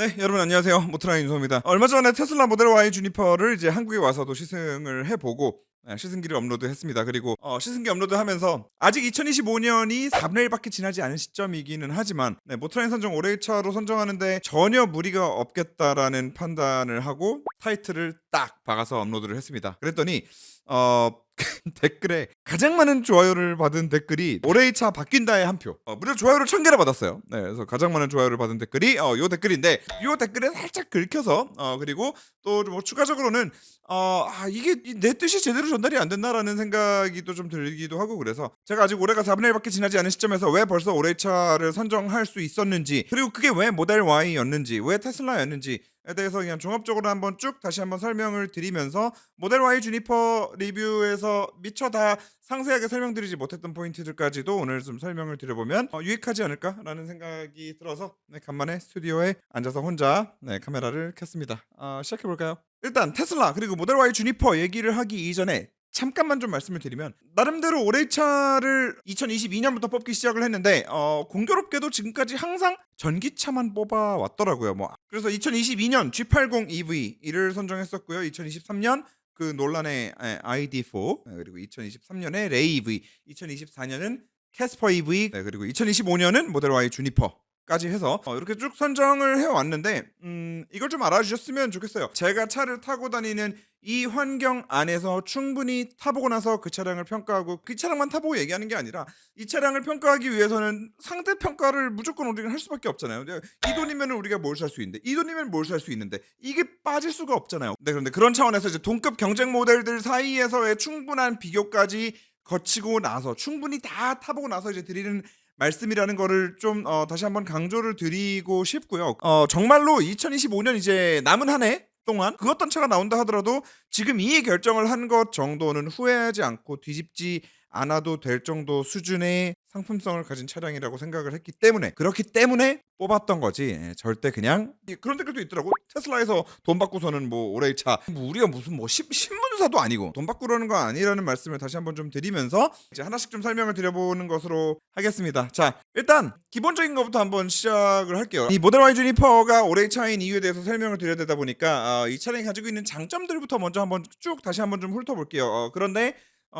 네, 여러분 안녕하세요. 모트라인 윤소입니다. 얼마 전에 테슬라 모델 Y 주니퍼를 이제 한국에 와서도 시승을 해보고 시승기를 업로드했습니다. 그리고 시승기 업로드하면서 아직 2025년이 4분의 1밖에 지나지 않은 시점이기는 하지만 모트라인 선정 올해의 차로 선정하는데 전혀 무리가 없겠다라는 판단을 하고 타이틀을 딱 박아서 업로드를 했습니다. 그랬더니 댓글에 가장 많은 좋아요를 받은 댓글이 올해의 차 바뀐다의 한 표. 무려 좋아요를 1000개나 받았어요. 네, 그래서 가장 많은 좋아요를 받은 댓글이 요 댓글인데 요 댓글에 살짝 긁혀서 그리고 또 뭐 추가적으로는 이게 내 뜻이 제대로 전달이 안 됐나라는 생각이 또 좀 들기도 하고 그래서 제가 아직 올해가 4분의 1밖에 지나지 않은 시점에서 왜 벌써 올해의 차를 선정할 수 있었는지 그리고 그게 왜 모델 Y였는지 왜 테슬라였는지 에 대해서 그냥 종합적으로 한번 쭉 다시 한번 설명을 드리면서 모델 Y 주니퍼 리뷰에서 미처 다 상세하게 설명드리지 못했던 포인트들까지도 오늘 좀 설명을 드려보면 유익하지 않을까라는 생각이 들어서 간만에 스튜디오에 앉아서 혼자 카메라를 켰습니다. 시작해볼까요? 일단 테슬라 그리고 모델 Y 주니퍼 얘기를 하기 이전에 잠깐만 좀 말씀을 드리면 나름대로 올해의 차를 2022년부터 뽑기 시작을 했는데 공교롭게도 지금까지 항상 전기차만 뽑아왔더라고요. 그래서 2022년 G80 EV를 선정했었고요. 2023년 그 논란의 ID4 그리고 2023년에 레이 EV, 2024년은 캐스퍼 EV 그리고 2025년은 모델 Y 주니퍼 까지 해서 이렇게 쭉 선정을 해왔는데 이걸 좀 알아주셨으면 좋겠어요. 제가 차를 타고 다니는 이 환경 안에서 충분히 타보고 나서 그 차량을 평가하고 그 차량만 타보고 얘기하는 게 아니라 이 차량을 평가하기 위해서는 상대 평가를 무조건 우리가 할 수밖에 없잖아요. 이 돈이면 우리가 뭘 살 수 있는데 이 돈이면 뭘 살 수 있는데 이게 빠질 수가 없잖아요. 네, 그런데 그런 차원에서 이제 동급 경쟁 모델들 사이에서의 충분한 비교까지 거치고 나서 충분히 다 타보고 나서 이제 드리는 말씀이라는 거를 좀 다시 한번 강조를 드리고 싶고요. 정말로 2025년 이제 남은 한 해 동안 그 어떤 차가 나온다 하더라도 지금 이 결정을 한 것 정도는 후회하지 않고 뒤집지 않아도 될 정도 수준의 상품성을 가진 차량이라고 생각을 했기 때문에 그렇기 때문에 뽑았던 거지. 절대 그냥 그런 댓글도 있더라고. 테슬라에서 돈 받고서는 뭐 올해의 차 우리가 무슨 신문사도 아니고 돈 받고라는 거 아니라는 말씀을 다시 한번 좀 드리면서 이제 하나씩 좀 설명을 드려보는 것으로 하겠습니다. 자, 일단 기본적인 것부터 한번 시작을 할게요. 이 모델 Y 주니퍼가 올해의 차인 이유에 대해서 설명을 드려야 되다 보니까 이 차량이 가지고 있는 장점들부터 먼저 한번 쭉 다시 한번 좀 훑어볼게요. 그런데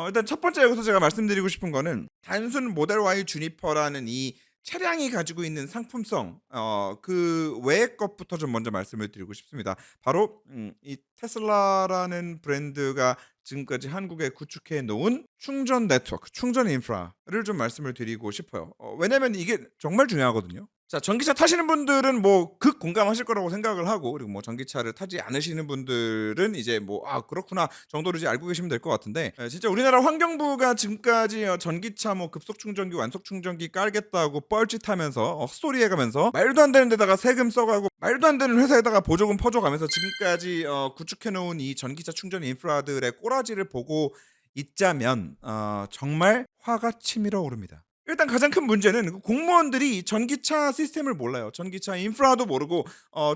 일단 첫 번째 여기서 제가 말씀드리고 싶은 거는 단순 모델 Y 주니퍼라는 이 차량이 가지고 있는 상품성 그 외의 것부터 좀 먼저 말씀을 드리고 싶습니다. 바로 이 테슬라라는 브랜드가 지금까지 한국에 구축해 놓은 충전 네트워크, 충전 인프라를 좀 말씀을 드리고 싶어요. 왜냐면 이게 정말 중요하거든요. 자, 전기차 타시는 분들은 뭐 극 공감하실 거라고 생각을 하고 그리고 뭐 전기차를 타지 않으시는 분들은 이제 뭐 그렇구나 정도로 이제 알고 계시면 될 것 같은데 진짜 우리나라 환경부가 지금까지 전기차 뭐 급속 충전기, 완속 충전기 깔겠다고 뻘짓하면서 헛소리 해가면서 말도 안 되는 데다가 세금 써가고 말도 안 되는 회사에다가 보조금 퍼줘가면서 지금까지 구축해놓은 이 전기차 충전 인프라들의 꼬라지를 보고 있자면 정말 화가 치밀어 오릅니다. 일단 가장 큰 문제는 공무원들이 전기차 시스템을 몰라요. 전기차 인프라도 모르고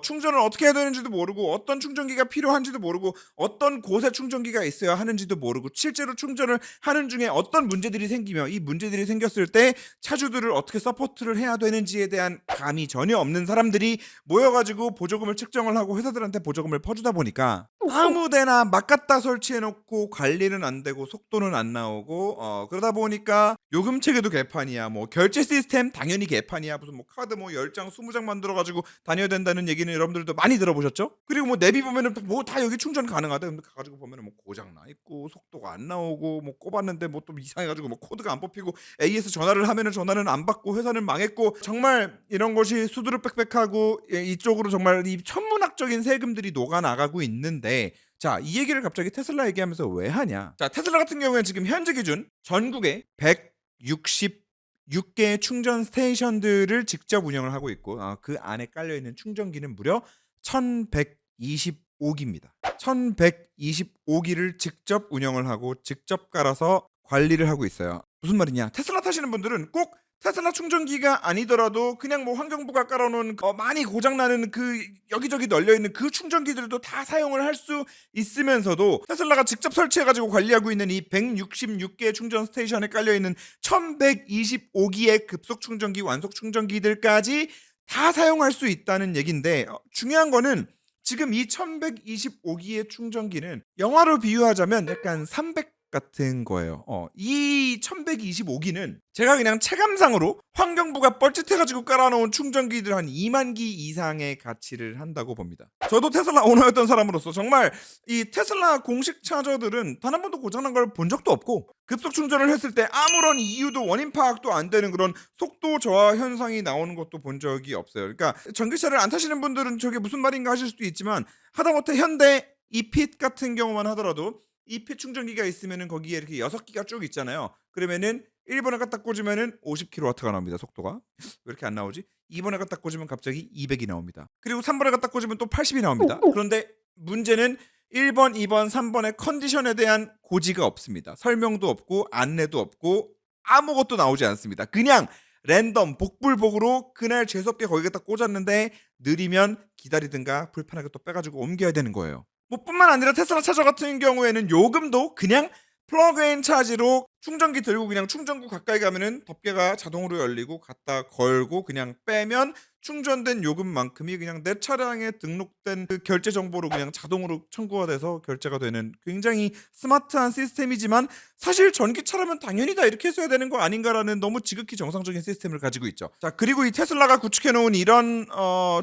충전을 어떻게 해야 되는지도 모르고 어떤 충전기가 필요한지도 모르고 어떤 곳에 충전기가 있어야 하는지도 모르고 실제로 충전을 하는 중에 어떤 문제들이 생기며 이 문제들이 생겼을 때 차주들을 어떻게 서포트를 해야 되는지에 대한 감이 전혀 없는 사람들이 모여가지고 보조금을 책정을 하고 회사들한테 보조금을 퍼주다 보니까 아무데나 막 갖다 설치해놓고 관리는 안 되고 속도는 안 나오고 그러다 보니까 요금 체계도 개판이야. 뭐 결제 시스템 당연히 개판이야. 무슨 뭐 카드 뭐 10장 20장 만들어가지고 다녀야 된다는 얘기는 여러분들도 많이 들어보셨죠? 그리고 뭐 내비 보면은 뭐 다 여기 충전 가능하다. 근데 가가지고 보면은 뭐 고장 나 있고 속도가 안 나오고 뭐 꼽았는데 뭐 또 이상해가지고 뭐 코드가 안 뽑히고 AS 전화를 하면은 전화는 안 받고 회사는 망했고 정말 이런 것이 수두룩빽빽하고 이쪽으로 정말 이 천문학적인 세금들이 녹아 나가고 있는데 자, 이 얘기를 갑자기 테슬라 얘기하면서 왜 하냐? 자, 테슬라 같은 경우에는 지금 현재 기준 전국에 166개의 충전 스테이션들을 직접 운영을 하고 있고 그 안에 깔려 있는 충전기는 무려 1125기입니다. 1125기를 직접 운영을 하고 직접 깔아서 관리를 하고 있어요. 무슨 말이냐? 테슬라 타시는 분들은 꼭 테슬라 충전기가 아니더라도 그냥 뭐 환경부가 깔아놓은 많이 고장나는 그 여기저기 널려있는 그 충전기들도 다 사용을 할 수 있으면서도 테슬라가 직접 설치해가지고 관리하고 있는 이 166개의 충전 스테이션에 깔려있는 1125기의 급속 충전기, 완속 충전기들까지 다 사용할 수 있다는 얘긴데 중요한 거는 지금 이 1125기의 충전기는 영화로 비유하자면 약간 300 같은 거예요. 이 1125기는 제가 그냥 체감상으로 환경부가 뻘짓해가지고 깔아놓은 충전기들 한 2만 기 이상의 가치를 한다고 봅니다. 저도 테슬라 오너였던 사람으로서 정말 이 테슬라 공식 차저들은 단 한 번도 고장난 걸 본 적도 없고 급속 충전을 했을 때 아무런 이유도 원인 파악도 안 되는 그런 속도 저하 현상이 나오는 것도 본 적이 없어요. 그러니까 전기차를 안 타시는 분들은 저게 무슨 말인가 하실 수도 있지만 하다못해 현대 이핏 같은 경우만 하더라도 이핏 충전기가 있으면은 거기에 이렇게 6기가 쭉 있잖아요. 그러면은 1번에 갖다 꽂으면은 50kW가 나옵니다. 속도가. 왜 이렇게 안 나오지? 2번에 갖다 꽂으면 갑자기 200이 나옵니다. 그리고 3번에 갖다 꽂으면 또 80이 나옵니다. 그런데 문제는 1번, 2번, 3번의 컨디션에 대한 고지가 없습니다. 설명도 없고 안내도 없고 아무것도 나오지 않습니다. 그냥 랜덤 복불복으로 그날 재수없게 거기에다 꽂았는데 느리면 기다리든가 불편하게 또 빼가지고 옮겨야 되는 거예요. 뭐 뿐만 아니라 테슬라 차저 같은 경우에는 요금도 그냥 플러그인 차지로 충전기 들고 그냥 충전구 가까이 가면은 덮개가 자동으로 열리고 갖다 걸고 그냥 빼면 충전된 요금만큼이 그냥 내 차량에 등록된 그 결제 정보로 그냥 자동으로 청구가 돼서 결제가 되는 굉장히 스마트한 시스템이지만 사실 전기차라면 당연히 다 이렇게 했어야 되는 거 아닌가라는 너무 지극히 정상적인 시스템을 가지고 있죠. 자, 그리고 이 테슬라가 구축해 놓은 이런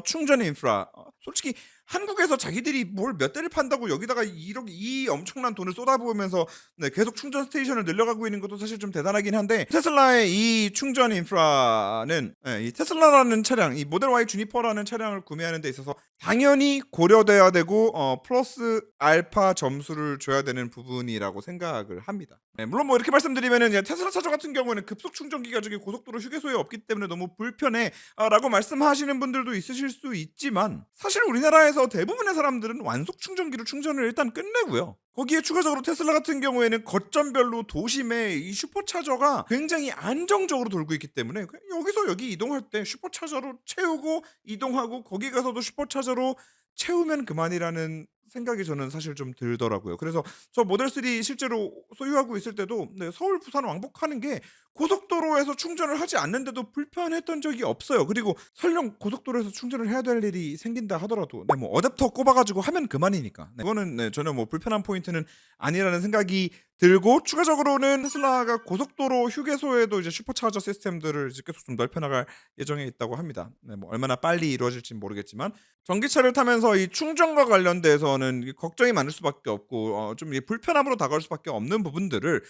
충전 인프라 솔직히 한국에서 자기들이 뭘 몇 대를 판다고 여기다가 이 엄청난 돈을 쏟아부으면서 계속 충전 스테이션을 늘려가고 있는 것도 사실 좀 대단하긴 한데 테슬라의 이 충전 인프라는 이 테슬라라는 차량, 이 모델 Y 주니퍼라는 차량을 구매하는 데 있어서 당연히 고려돼야 되고 플러스 알파 점수를 줘야 되는 부분이라고 생각을 합니다. 물론 뭐 이렇게 말씀드리면은 테슬라 차저 같은 경우에는 급속 충전기가 저기 고속도로 휴게소에 없기 때문에 너무 불편해 라고 말씀하시는 분들도 있으실 수 있지만 사실 우리나라에서 대부분의 사람들은 완속 충전기로 충전을 일단 끝내고요. 거기에 추가적으로 테슬라 같은 경우에는 거점별로 도심에 이 슈퍼차저가 굉장히 안정적으로 돌고 있기 때문에 여기서 여기 이동할 때 슈퍼차저로 채우고 이동하고 거기 가서도 슈퍼차저로 채우면 그만이라는 생각이 저는 사실 좀 들더라고요. 그래서 저 모델 3 실제로 소유하고 있을 때도 서울 부산 왕복하는 게 고속도로에서 충전을 하지 않는데도 불편했던 적이 없어요. 그리고 설령 고속도로에서 충전을 해야 될 일이 생긴다 하더라도 뭐 어댑터 꼽아가지고 하면 그만이니까 그거는 전혀 뭐 불편한 포인트는 아니라는 생각이 들고 추가적으로는 테슬라가 고속도로 휴게소에도 이제 슈퍼차저 시스템들을 이제 계속 좀 넓혀나갈 예정에 있다고 합니다. 뭐 얼마나 빨리 이루어질지 모르겠지만 전기차를 타면서 이 충전과 관련돼서는 걱정이 많을 수밖에 없고 좀 불편함으로 다가올 수밖에 없는 부분들을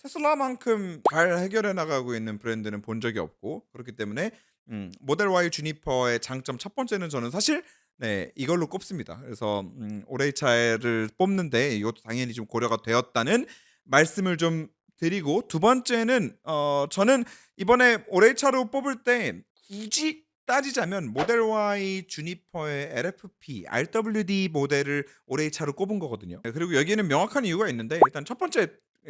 테슬라만큼 잘 해결해 나가고 있는 브랜드는 본 적이 없고 그렇기 때문에 모델 Y 주니퍼의 장점 첫 번째는 저는 사실 이걸로 꼽습니다. 그래서 올해의 차를 뽑는데 이것도 당연히 좀 고려가 되었다는 말씀을 좀 드리고 두 번째는 저는 이번에 올해의 차로 뽑을 때 굳이 따지자면 모델 Y 주니퍼의 LFP, RWD 모델을 올해의 차로 꼽은 거거든요. 그리고 여기에는 명확한 이유가 있는데 일단 첫 번째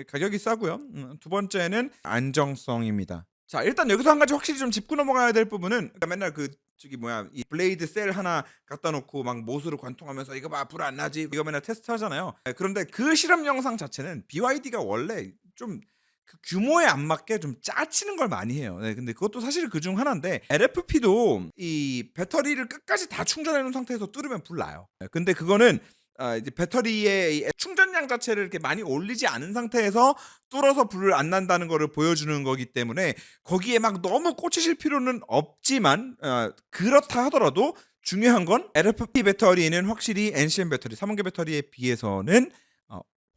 가격이 싸고요. 두 번째는 안정성입니다. 자, 일단 여기서 한 가지 확실히 좀 짚고 넘어가야 될 부분은 그러니까 맨날 이 블레이드 셀 하나 갖다 놓고 막 못으로 관통하면서 이거 봐 불 안 나지 이거 맨날 테스트 하잖아요. 그런데 그 실험 영상 자체는 BYD가 원래 좀 그 규모에 안 맞게 좀 짜치는 걸 많이 해요. 근데 그것도 사실 그중 하나인데 LFP도 이 배터리를 끝까지 다 충전해 놓은 상태에서 뚫으면 불 나요. 근데 그거는 이제 배터리의 충전량 자체를 이렇게 많이 올리지 않은 상태에서 뚫어서 불을 안 난다는 거를 보여주는 거기 때문에 거기에 막 너무 꽂히실 필요는 없지만 그렇다 하더라도 중요한 건 LFP 배터리는 확실히 NCM 배터리, 3원계 배터리에 비해서는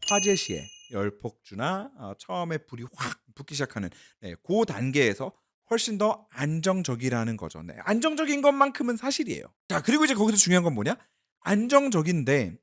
화재 시에 열폭주나 처음에 불이 확 붙기 시작하는 그 단계에서 훨씬 더 안정적이라는 거죠. 안정적인 것만큼은 사실이에요. 자, 그리고 이제 거기서 중요한 건 뭐냐? 안정적인데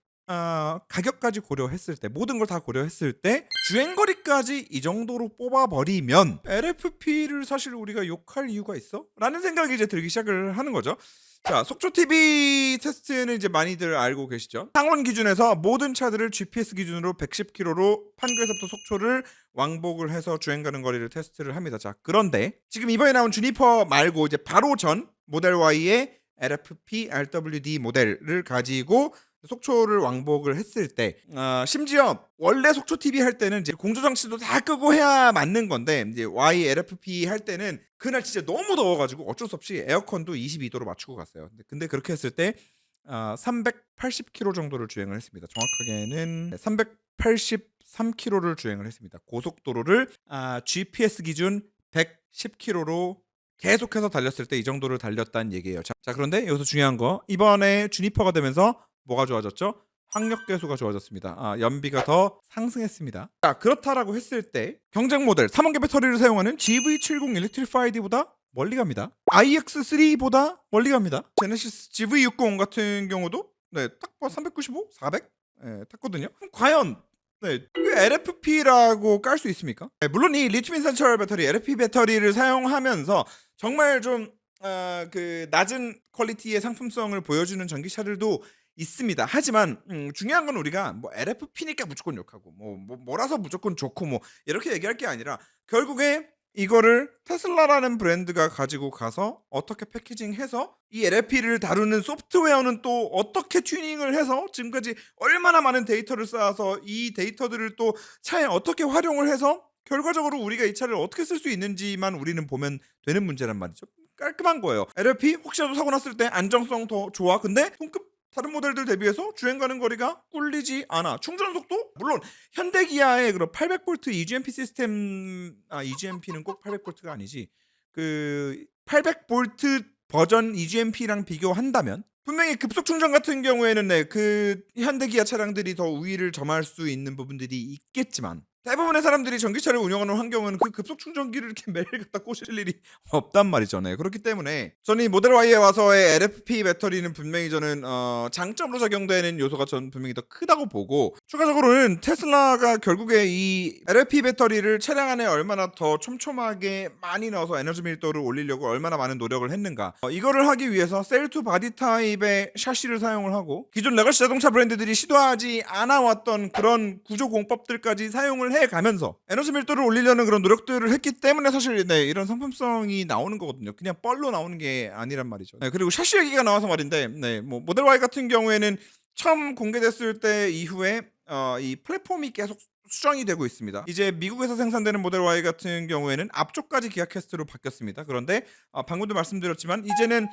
가격까지 고려했을 때 모든 걸 다 고려했을 때 주행거리까지 이 정도로 뽑아버리면 LFP를 사실 우리가 욕할 이유가 있어? 라는 생각이 이제 들기 시작을 하는 거죠. 자, 속초TV 테스트는 이제 많이들 알고 계시죠? 창원 기준에서 모든 차들을 GPS 기준으로 110km로 판교에서부터 속초를 왕복을 해서 주행 가는 거리를 테스트를 합니다. 자, 그런데 지금 이번에 나온 주니퍼 말고 이제 바로 전 모델 Y의 LFP RWD 모델을 가지고 속초를 왕복을 했을 때 심지어 원래 속초 TV 할 때는 이제 공조 장치도 다 끄고 해야 맞는 건데 이제 YLFP 할 때는 그날 진짜 너무 더워가지고 어쩔 수 없이 에어컨도 22도로 맞추고 갔어요. 근데 그렇게 했을 때 380km 정도를 주행을 했습니다. 정확하게는 383km를 주행을 했습니다. 고속도로를 GPS 기준 110km로 계속해서 달렸을 때 이 정도를 달렸다는 얘기예요. 자, 그런데 여기서 중요한 거, 이번에 주니퍼가 되면서 뭐가 좋아졌죠? 항력 계수가 좋아졌습니다. 연비가 더 상승했습니다. 자, 그렇다라고 했을 때 경쟁 모델 3원계 배터리를 사용하는 GV70 일렉트리파이드보다 멀리 갑니다. iX3보다 멀리 갑니다. 제네시스 GV60 같은 경우도 딱 395, 400 탔거든요. 그럼 과연 이게 LFP라고 깔 수 있습니까? 물론 이 리튬 인산철 배터리 LFP 배터리를 사용하면서 정말 좀 그 낮은 퀄리티의 상품성을 보여주는 전기차들도 있습니다. 하지만 중요한 건 우리가 뭐 LFP니까 무조건 욕하고 뭐라서 무조건 좋고 뭐 이렇게 얘기할 게 아니라 결국에 이거를 테슬라라는 브랜드가 가지고 가서 어떻게 패키징해서 이 LFP를 다루는 소프트웨어는 또 어떻게 튜닝을 해서 지금까지 얼마나 많은 데이터를 쌓아서 이 데이터들을 또 차에 어떻게 활용을 해서 결과적으로 우리가 이 차를 어떻게 쓸 수 있는지만 우리는 보면 되는 문제란 말이죠. 깔끔한 거예요. LFP 혹시라도 사고 났을 때 안정성 더 좋아. 근데 동급 다른 모델들 대비해서 주행 가는 거리가 꿀리지 않아. 충전 속도 물론 현대 기아의 그런 800V EGMP 시스템 EGMP는 꼭 800V가 아니지. 그 800V 버전 EGMP랑 비교한다면 분명히 급속 충전 같은 경우에는 그 현대 기아 차량들이 더 우위를 점할 수 있는 부분들이 있겠지만 대부분의 사람들이 전기차를 운영하는 환경은 그 급속 충전기를 이렇게 매일 갖다 꽂을 일이 없단 말이죠. 그렇기 때문에 저는 이 모델 Y에 와서의 LFP 배터리는 분명히 저는 장점으로 작용되는 요소가 전 분명히 더 크다고 보고, 추가적으로는 테슬라가 결국에 이 LFP 배터리를 차량 안에 얼마나 더 촘촘하게 많이 넣어서 에너지 밀도를 올리려고 얼마나 많은 노력을 했는가, 이거를 하기 위해서 셀 투 바디 타입의 샤시를 사용을 하고 기존 레거시 자동차 브랜드들이 시도하지 않아왔던 그런 구조 공법들까지 사용을 해가면서 에너지 밀도를 올리려는 그런 노력들을 했기 때문에 사실 이런 상품성이 나오는 거거든요. 그냥 뻘로 나오는 게 아니란 말이죠. 그리고 샤시 얘기가 나와서 말인데 뭐 모델 Y 같은 경우에는 처음 공개됐을 때 이후에 이 플랫폼이 계속 수정이 되고 있습니다. 이제 미국에서 생산되는 모델 Y 같은 경우에는 앞쪽까지 기아 캐스트로 바뀌었습니다. 그런데 방금도 말씀드렸지만 이제는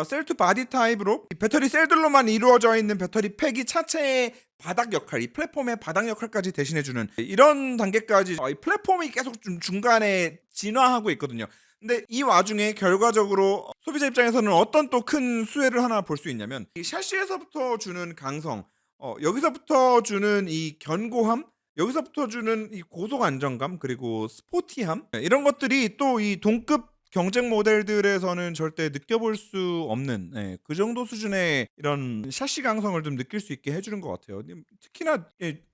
셀 투 바디 타입으로 배터리 셀들로만 이루어져 있는 배터리 팩이 차체의 바닥 역할, 이 플랫폼의 바닥 역할까지 대신해주는 이런 단계까지 이 플랫폼이 계속 좀 중간에 진화하고 있거든요. 근데 이 와중에 결과적으로 소비자 입장에서는 어떤 또 큰 수혜를 하나 볼 수 있냐면 이 샤시에서부터 주는 강성, 여기서부터 주는 이 견고함, 여기서부터 주는 이 고속 안정감, 그리고 스포티함, 이런 것들이 또 이 동급 경쟁 모델들에서는 절대 느껴볼 수 없는 그 정도 수준의 이런 샤시 강성을 좀 느낄 수 있게 해주는 것 같아요. 특히나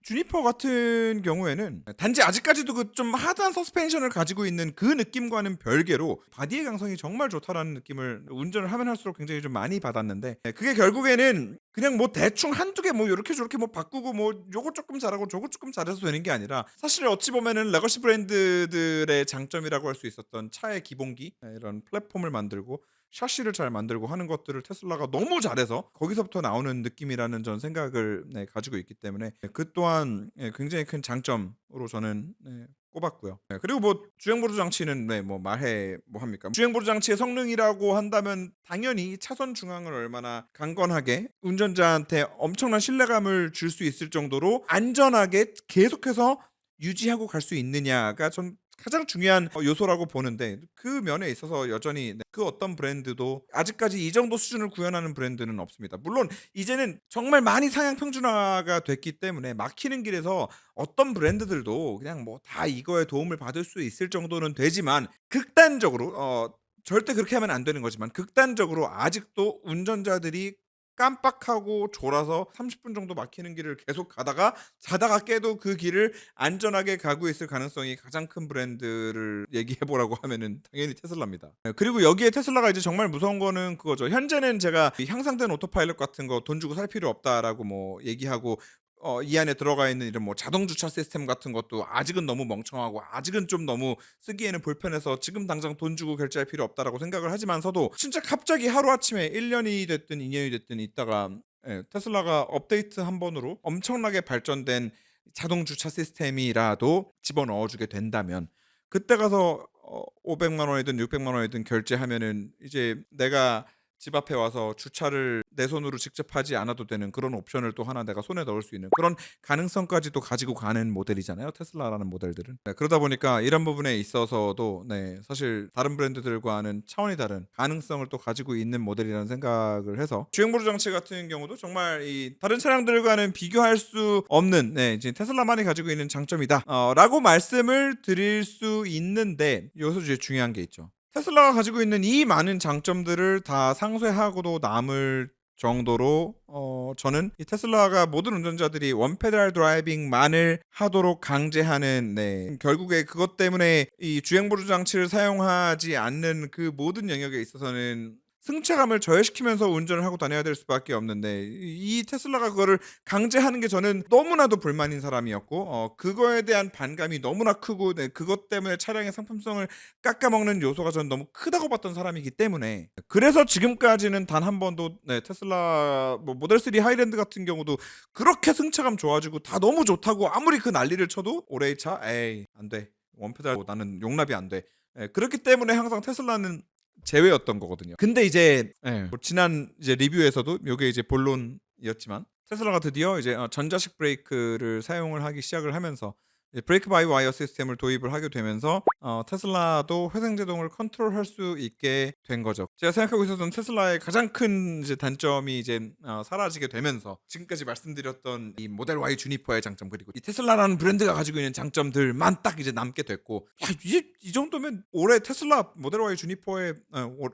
주니퍼 같은 경우에는 단지 아직까지도 그 좀 하드한 서스펜션을 가지고 있는 그 느낌과는 별개로 바디의 강성이 정말 좋다라는 느낌을 운전을 하면 할수록 굉장히 좀 많이 받았는데, 그게 결국에는 그냥 뭐 대충 한두 개 뭐 이렇게 저렇게 뭐 바꾸고 뭐 요거 조금 잘하고 저거 조금 잘해서 되는 게 아니라, 사실 어찌 보면은 레거시 브랜드들의 장점이라고 할 수 있었던 차의 기본기, 이런 플랫폼을 만들고 샤시를 잘 만들고 하는 것들을 테슬라가 너무 잘해서 거기서부터 나오는 느낌이라는 전 생각을 가지고 있기 때문에 그 또한 굉장히 큰 장점으로 저는 꼽았고요. 그리고 뭐 주행보조 장치는 뭐 말해 뭐 합니까? 주행보조 장치의 성능이라고 한다면 당연히 차선 중앙을 얼마나 강건하게 운전자한테 엄청난 신뢰감을 줄 수 있을 정도로 안전하게 계속해서 유지하고 갈 수 있느냐가 전 가장 중요한 요소라고 보는데, 그 면에 있어서 여전히 그 어떤 브랜드도 아직까지 이 정도 수준을 구현하는 브랜드는 없습니다. 물론 이제는 정말 많이 상향 평준화가 됐기 때문에 막히는 길에서 어떤 브랜드들도 그냥 뭐 다 이거에 도움을 받을 수 있을 정도는 되지만, 극단적으로 절대 그렇게 하면 안 되는 거지만 극단적으로 아직도 운전자들이 깜빡하고 졸아서 30분 정도 막히는 길을 계속 가다가 자다가 깨도 그 길을 안전하게 가고 있을 가능성이 가장 큰 브랜드를 얘기해보라고 하면은 당연히 테슬라입니다. 그리고 여기에 테슬라가 이제 정말 무서운 거는 그거죠. 현재는 제가 이 향상된 오토파일럿 같은 거 돈 주고 살 필요 없다라고 뭐 얘기하고, 이 안에 들어가 있는 이런 뭐 자동 주차 시스템 같은 것도 아직은 너무 멍청하고 아직은 좀 너무 쓰기에는 불편해서 지금 당장 돈 주고 결제할 필요 없다라고 생각을 하지만서도, 진짜 갑자기 하루아침에 1년이 됐든 2년이 됐든 있다가 예, 테슬라가 업데이트 한 번으로 엄청나게 발전된 자동 주차 시스템이라도 집어넣어 주게 된다면 그때 가서 500만 원이든 600만 원이든 결제하면은 이제 내가 집 앞에 와서 주차를 내 손으로 직접 하지 않아도 되는 그런 옵션을 또 하나 내가 손에 넣을 수 있는 그런 가능성까지도 가지고 가는 모델이잖아요. 테슬라라는 모델들은. 네, 그러다 보니까 이런 부분에 있어서도 네, 사실 다른 브랜드들과는 차원이 다른 가능성을 또 가지고 있는 모델이라는 생각을 해서 주행 보조 장치 같은 경우도 정말 이 다른 차량들과는 비교할 수 없는 네, 이제 테슬라만이 가지고 있는 장점이다. 라고 말씀을 드릴 수 있는데 여기서 이제 중요한 게 있죠. 테슬라가 가지고 있는 이 많은 장점들을 다 상쇄하고도 남을 정도로 저는 이 테슬라가 모든 운전자들이 원페달 드라이빙만을 하도록 강제하는 네, 결국에 그것 때문에 이 주행 보조 장치를 사용하지 않는 그 모든 영역에 있어서는 승차감을 저해시키면서 운전을 하고 다녀야 될 수밖에 없는데 이 테슬라가 그거를 강제하는 게 저는 너무나도 불만인 사람이었고 그거에 대한 반감이 너무나 크고 네, 그것 때문에 차량의 상품성을 깎아먹는 요소가 저는 너무 크다고 봤던 사람이기 때문에 그래서 지금까지는 단 한 번도 네, 테슬라 뭐 모델 3 하이랜드 같은 경우도 그렇게 승차감 좋아지고 다 너무 좋다고 아무리 그 난리를 쳐도 올해의 차 에이 안돼 원페달 나는 용납이 안돼 그렇기 때문에 항상 테슬라는 제외였던 거거든요. 근데 이제 뭐 지난 이제 리뷰에서도 요게 이제 본론이었지만 테슬라가 드디어 이제 전자식 브레이크를 사용을 하기 시작을 하면서 브레이크 바이 와이어 시스템을 도입을 하게 되면서 테슬라도 회생제동을 컨트롤할 수 있게 된 거죠. 제가 생각하고 있었던 테슬라의 가장 큰 이제 단점이 이제 사라지게 되면서 지금까지 말씀드렸던 이 모델 Y 주니퍼의 장점 그리고 이 테슬라라는 브랜드가 가지고 있는 장점들만 딱 이제 남게 됐고 이 정도면 올해 테슬라 모델 Y 주니퍼의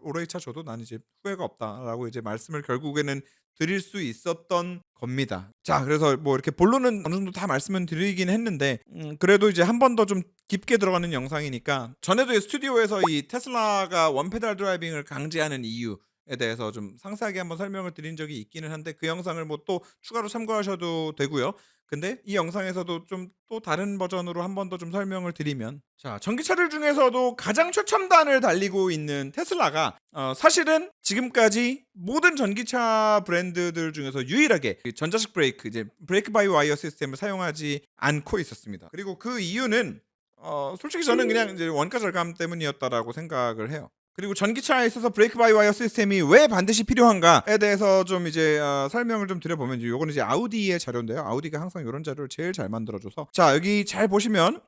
올해의 차 줘도 난 이제 후회가 없다라고 이제 말씀을 결국에는 드릴 수 있었던 겁니다. 자, 그래서 뭐 이렇게 본론은 어느 정도 다 말씀을 드리긴 했는데 그래도 이제 한 번 더 좀 깊게 들어가는 영상이니까 전에도 이 스튜디오에서 이 테슬라가 원페달 드라이빙을 강제하는 이유에 대해서 좀 상세하게 한번 설명을 드린 적이 있기는 한데 그 영상을 뭐 또 추가로 참고하셔도 되고요. 근데 이 영상에서도 좀 또 다른 버전으로 한 번 더 좀 설명을 드리면 자, 전기차들 중에서도 가장 최첨단을 달리고 있는 테슬라가 사실은 지금까지 모든 전기차 브랜드들 중에서 유일하게 전자식 브레이크 이제 브레이크 바이 와이어 시스템을 사용하지 않고 있었습니다. 그리고 그 이유는 솔직히 저는 그냥 이제 원가 절감 때문이었다라고 생각을 해요. 그리고 전기차에 있어서 브레이크 바이 와이어 시스템이 왜 반드시 필요한가에 대해서 좀 이제 설명을 좀 드려보면 요거는 이제 아우디의 자료인데요. 아우디가 항상 이런 자료를 제일 잘 만들어줘서 자 여기 잘 보시면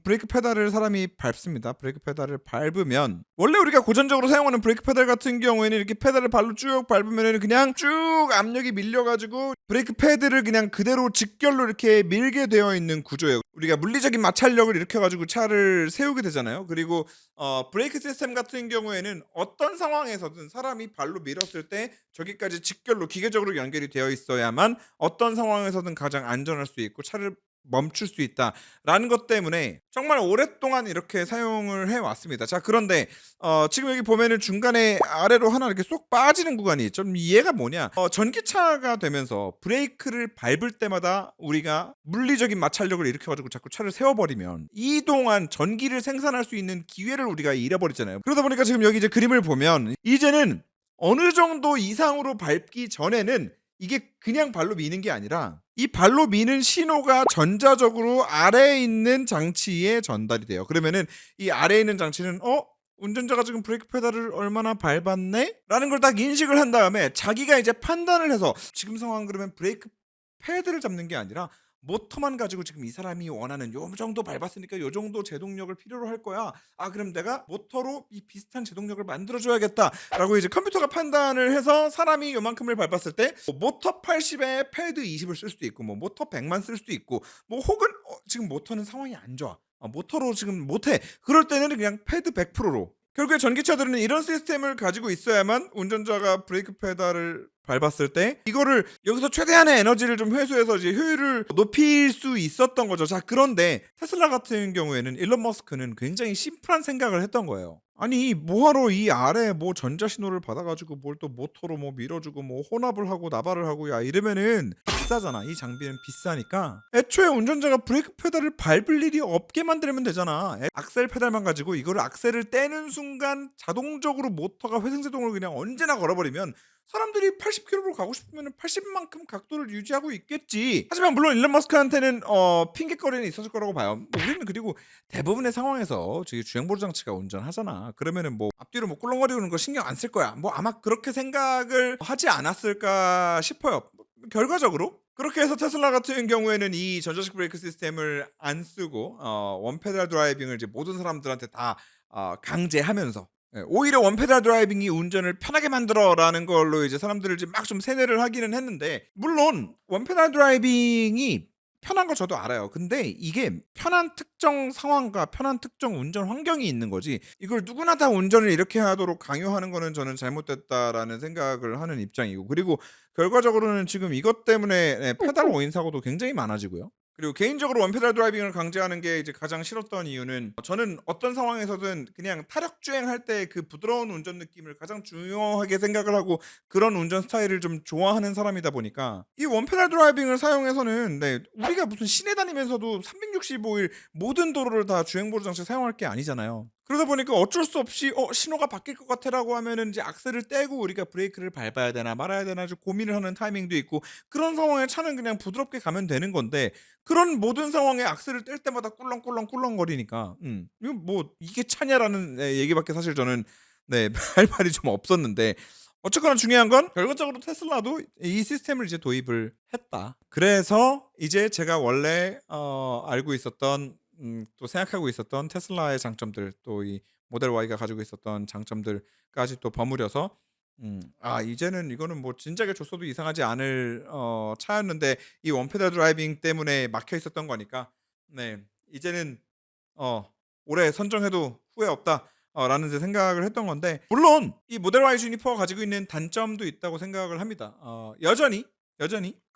브레이크 페달을 사람이 밟습니다. 브레이크 페달을 밟으면 원래 우리가 고전적으로 사용하는 브레이크 페달 같은 경우에는 이렇게 페달을 발로 쭉 밟으면 그냥 쭉 압력이 밀려가지고 브레이크 패드를 그냥 그대로 직결로 이렇게 밀게 되어 있는 구조예요. 우리가 물리적인 마찰력을 일으켜가지고 차를 세우게 되잖아요. 그리고 브레이크 시스템 같은 경우에는 어떤 상황에서든 사람이 발로 밀었을 때 저기까지 직결로 기계적으로 연결이 되어 있어야만 어떤 상황에서든 가장 안전할 수 있고 차를 멈출 수 있다라는 것 때문에 정말 오랫동안 이렇게 사용을 해왔습니다. 자 그런데 지금 여기 보면은 중간에 아래로 하나 이렇게 쏙 빠지는 구간이 있죠. 얘가 뭐냐? 전기차가 되면서 브레이크를 밟을 때마다 우리가 물리적인 마찰력을 일으켜가지고 자꾸 차를 세워버리면 이 동안 전기를 생산할 수 있는 기회를 우리가 잃어버리잖아요. 그러다 보니까 지금 여기 이제 그림을 보면 이제는 어느 정도 이상으로 밟기 전에는 이게 그냥 발로 미는 게 아니라 이 발로 미는 신호가 전자적으로 아래에 있는 장치에 전달이 돼요. 그러면은 이 아래에 있는 장치는 운전자가 지금 브레이크 페달을 얼마나 밟았네? 라는 걸 딱 인식을 한 다음에 자기가 이제 판단을 해서 지금 상황 그러면 브레이크 패드를 잡는 게 아니라 모터만 가지고 지금 이 사람이 원하는 요 정도 밟았으니까 요 정도 제동력을 필요로 할 거야. 그럼 내가 모터로 이 비슷한 제동력을 만들어줘야겠다라고 이제 컴퓨터가 판단을 해서 사람이 요만큼을 밟았을 때 모터 80에 패드 20을 쓸 수도 있고 뭐 모터 100만 쓸 수도 있고 뭐 혹은 지금 모터는 상황이 안 좋아. 모터로 지금 못해. 그럴 때는 그냥 패드 100%로. 결국에 전기차들은 이런 시스템을 가지고 있어야만 운전자가 브레이크 페달을 밟았을 때 이거를 여기서 최대한의 에너지를 좀 회수해서 이제 효율을 높일 수 있었던 거죠. 자 그런데 테슬라 같은 경우에는 일론 머스크는 굉장히 심플한 생각을 했던 거예요. 아니 뭐하러 이 아래 뭐 전자신호를 받아가지고 뭘 또 모터로 뭐 밀어주고 뭐 혼합을 하고 나발을 하고 야 이러면은 비싸잖아. 이 장비는 비싸니까 애초에 운전자가 브레이크 페달을 밟을 일이 없게 만들면 되잖아. 악셀 페달만 가지고 이거를 악셀을 떼는 순간 자동적으로 모터가 회생제동을 그냥 언제나 걸어버리면 사람들이 80km로 가고 싶으면 80만큼 각도를 유지하고 있겠지. 하지만 물론 일론 머스크한테는 핑계거리는 있었을 거라고 봐요. 뭐 우리는 그리고 대부분의 상황에서 저기 주행보조 장치가 운전하잖아. 그러면은 뭐 앞뒤로 뭐 꿀렁거리는 거 신경 안 쓸 거야. 뭐 아마 그렇게 생각을 하지 않았을까 싶어요. 결과적으로 그렇게 해서 테슬라 같은 경우에는 이 전자식 브레이크 시스템을 안 쓰고 원페달 드라이빙을 이제 모든 사람들한테 다 강제하면서 오히려 원페달 드라이빙이 운전을 편하게 만들어라는 걸로 이제 사람들을 이제 막 좀 세뇌를 하기는 했는데, 물론 원페달 드라이빙이 편한 거 저도 알아요. 근데 이게 편한 특정 상황과 편한 특정 운전 환경이 있는 거지, 이걸 누구나 다 운전을 이렇게 하도록 강요하는 거는 저는 잘못됐다라는 생각을 하는 입장이고, 그리고 결과적으로는 지금 이것 때문에 페달 오인 사고도 굉장히 많아지고요. 그리고 개인적으로 원페달 드라이빙을 강제하는 게 이제 가장 싫었던 이유는, 저는 어떤 상황에서든 그냥 타력 주행할 때 그 부드러운 운전 느낌을 가장 중요하게 생각을 하고 그런 운전 스타일을 좀 좋아하는 사람이다 보니까 이 원페달 드라이빙을 사용해서는 우리가 무슨 시내 다니면서도 365일 모든 도로를 다 주행보조 장치 사용할 게 아니잖아요. 그러다 보니까 어쩔 수 없이 신호가 바뀔 것 같아라고 하면은 이제 악셀을 떼고 우리가 브레이크를 밟아야 되나 말아야 되나 좀 고민을 하는 타이밍도 있고, 그런 상황에 차는 그냥 부드럽게 가면 되는 건데, 그런 모든 상황에 악셀을 뗄 때마다 꿀렁꿀렁꿀렁거리니까 이거 뭐 이게 차냐라는 얘기밖에 사실 저는 할 말이 좀 없었는데, 어쨌거나 중요한 건 결과적으로 테슬라도 이 시스템을 이제 도입을 했다. 그래서 이제 제가 원래 알고 있었던 또 생각하고 있었던 테슬라의 장점들, 또 이 모델 Y가 가지고 있었던 장점들까지 또 버무려서 이제는 이거는 뭐 진작에 줬어도 이상하지 않을 차였는데 이 원페달 드라이빙 때문에 막혀 있었던 거니까 이제는 올해 선정해도 후회 없다 라는 제 생각을 했던 건데, 물론 이 모델 Y 주니퍼가 가지고 있는 단점도 있다고 생각을 합니다. 여전히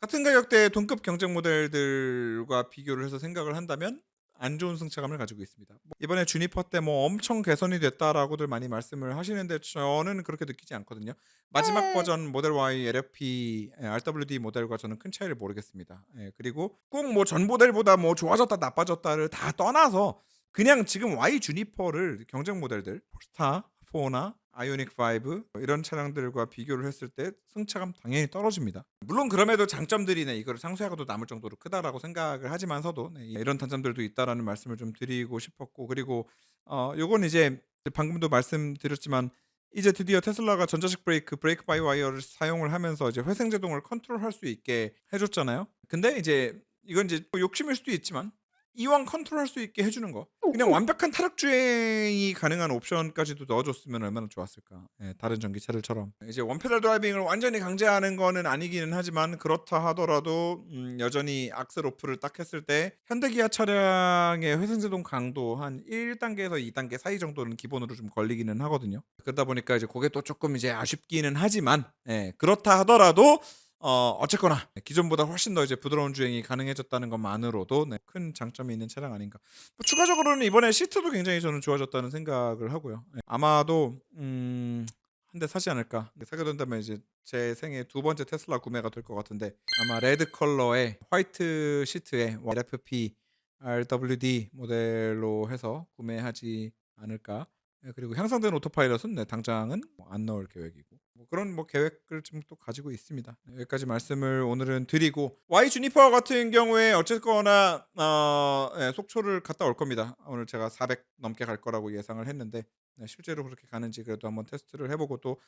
같은 가격대의 동급 경쟁 모델들과 비교를 해서 생각을 한다면 안 좋은 승차감을 가지고 있습니다. 이번에 주니퍼 때 뭐 엄청 개선이 됐다라고들 많이 말씀을 하시는데 저는 그렇게 느끼지 않거든요. 마지막 버전 모델 Y LFP RWD 모델과 저는 큰 차이를 모르겠습니다. 그리고 꼭 뭐 전 모델보다 뭐 좋아졌다 나빠졌다를 다 떠나서 그냥 지금 Y 주니퍼를 경쟁 모델들 폴스타 4나 아이오닉 5 이런 차량들과 비교를 했을 때 승차감 당연히 떨어집니다. 물론 그럼에도 장점들이 이거를 상쇄하고도 남을 정도로 크다라고 생각을 하지만서도 이런 단점들도 있다라는 말씀을 좀 드리고 싶었고, 그리고 요건 이제 방금도 말씀드렸지만 이제 드디어 테슬라가 전자식 브레이크 바이 와이어를 사용을 하면서 이제 회생 제동을 컨트롤할 수 있게 해줬잖아요. 근데 이제 이건 이제 욕심일 수도 있지만 이왕 컨트롤할 수 있게 해주는 거, 그냥 완벽한 타력 주행이 가능한 옵션까지도 넣어줬으면 얼마나 좋았을까. 다른 전기차들처럼 이제 원페달 드라이빙을 완전히 강제하는 거는 아니기는 하지만, 그렇다 하더라도 여전히 악셀 오프를 딱 했을 때 현대기아 차량의 회생제동 강도 한 1단계에서 2단계 사이 정도는 기본으로 좀 걸리기는 하거든요. 그러다 보니까 이제 그게 또 조금 이제 아쉽기는 하지만, 그렇다 하더라도 어쨌거나 기존보다 훨씬 더 이제 부드러운 주행이 가능해졌다는 것만으로도 큰 장점이 있는 차량 아닌가. 뭐 추가적으로는 이번에 시트도 굉장히 저는 좋아졌다는 생각을 하고요. 아마도 한 대 사지 않을까. 사게 된다면 이제 제 생애 두 번째 테슬라 구매가 될 것 같은데, 아마 레드 컬러의 화이트 시트에 LFP RWD 모델로 해서 구매하지 않을까. 그리고 향상된 오토파일럿은 당장은 안 넣을 계획이고, 그런 계획을 좀 또 가지고 있습니다. 여기까지 말씀을 오늘은 드리고, Y 주니퍼 같은 경우에 어쨌거나 속초를 갔다 올 겁니다. 오늘 제가 400 넘게 갈 거라고 예상을 했는데 실제로 그렇게 가는지 그래도 한번 테스트를 해보고 또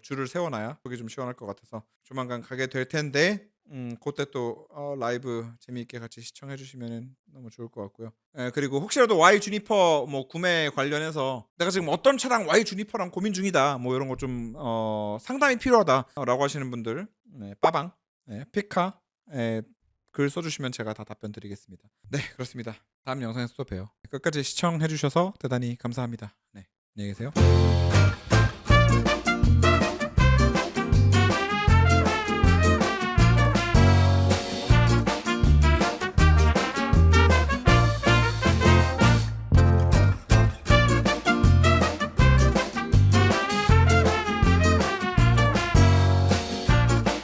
줄을 세워놔야 속이 좀 시원할 것 같아서 조만간 가게 될 텐데, 그때 또 라이브 재미있게 같이 시청해 주시면 너무 좋을 것 같고요. 그리고 혹시라도 Y 주니퍼 구매 관련해서 내가 지금 어떤 차량 Y 주니퍼랑 고민 중이다, 이런 거 좀 상담이 필요하다라고 하시는 분들, 빠방, 피카 글 써주시면 제가 다 답변 드리겠습니다. 네, 그렇습니다. 다음 영상에서 또 봬요. 끝까지 시청해 주셔서 대단히 감사합니다. 안녕히 계세요.